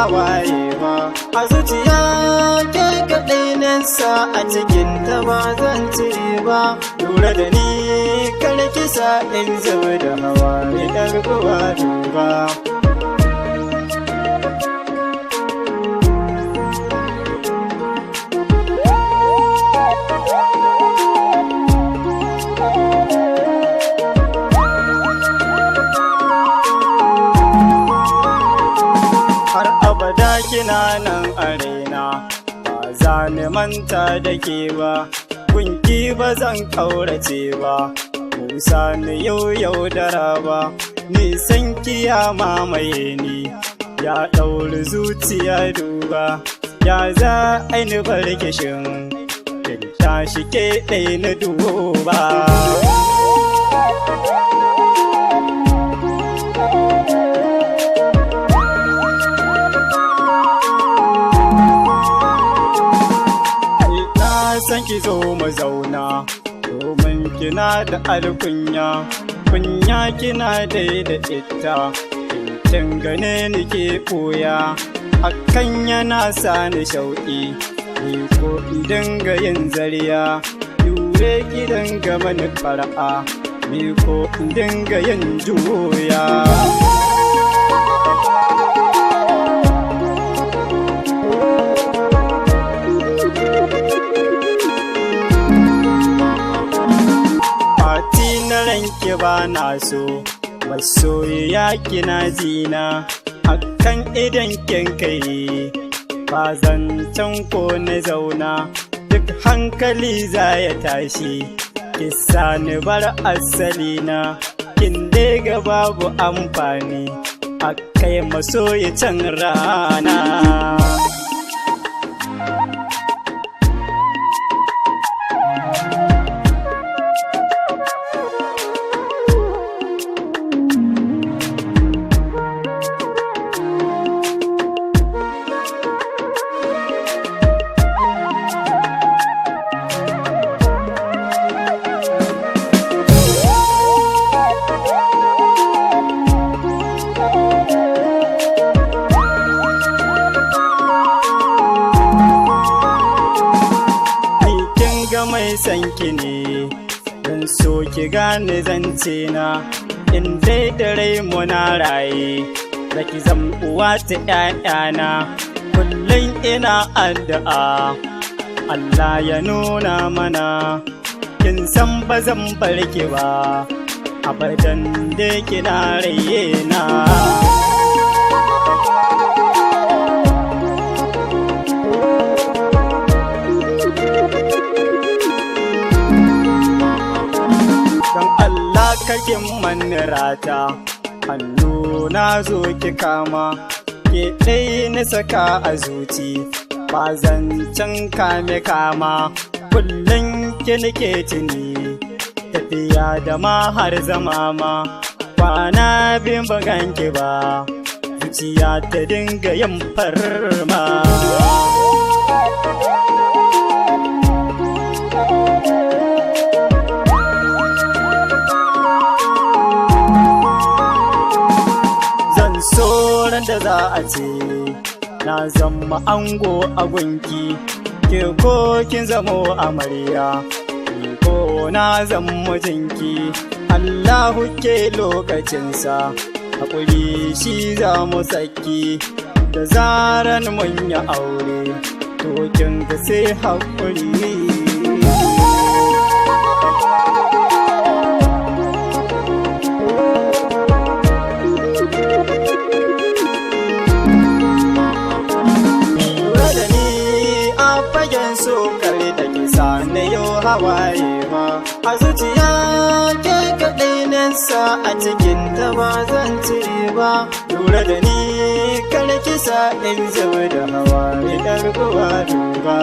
hawaye ba. A zuciya ke kaɗai nesa, a cikin ta ba zan cire ba. Lura da ni kar kisa in zuba da hawaye ɗar uwa duba. Kina nan a raina, ba za ni manta da ke ba, gunki ba zan ƙaurace ba, musa ni yau dara ba, nisan kiya mamaye ni, ya ɗauri zuciya duba, ya za aini bar kishin, kin tashi ke ɗai na duba. San ki zo mu zauna, domin kina da alkunya, kunya kina dai da ita, kin gane ni ke koya, hakan yana sa ni shauƙi, ni ko idan ga yin zariya, yure ki danga mani fara'a, ni ko idan ga yin juya. Ranki ba na so, masoyiya kina jina, akan idan kin kai, ba zancen ko na zauna, duk hankali za ya tashi, kisa ni bar asali na, kin daga babu amfani, akai masoyi can rana. Mai sanki ne, don so ki gane zance na, in dai da rai muna raye, zaki zam uwa ta ƴaƴana, kullum ina addu'a, Allah ya nuna mana, kin san ba zan bar ki ba, abadan da kina raye na. Kakin manirata, hannu na zo ki kama, ke ɗai na saka a zuci, ba zancen kame kama, kullum ki nake tuni, tafiya da ma har zama ma, kwana bin bagan ki ba, zuciya ta dinga yin farma. Soran da za a ce na zama ango a gunki, ke ko kin zamo amarya, ni ko na zama jinki, Allahu ke lokacinsa, haƙuri shi za mu saki, da zaran mun yi aure, to kin ga sai haƙuri. Hawaye ba a zuciya ke kaɗai nesa, a cikin ta ba zan cire ba. Lura da ni kar kisa in zuba da hawaye ɗar uwa duba.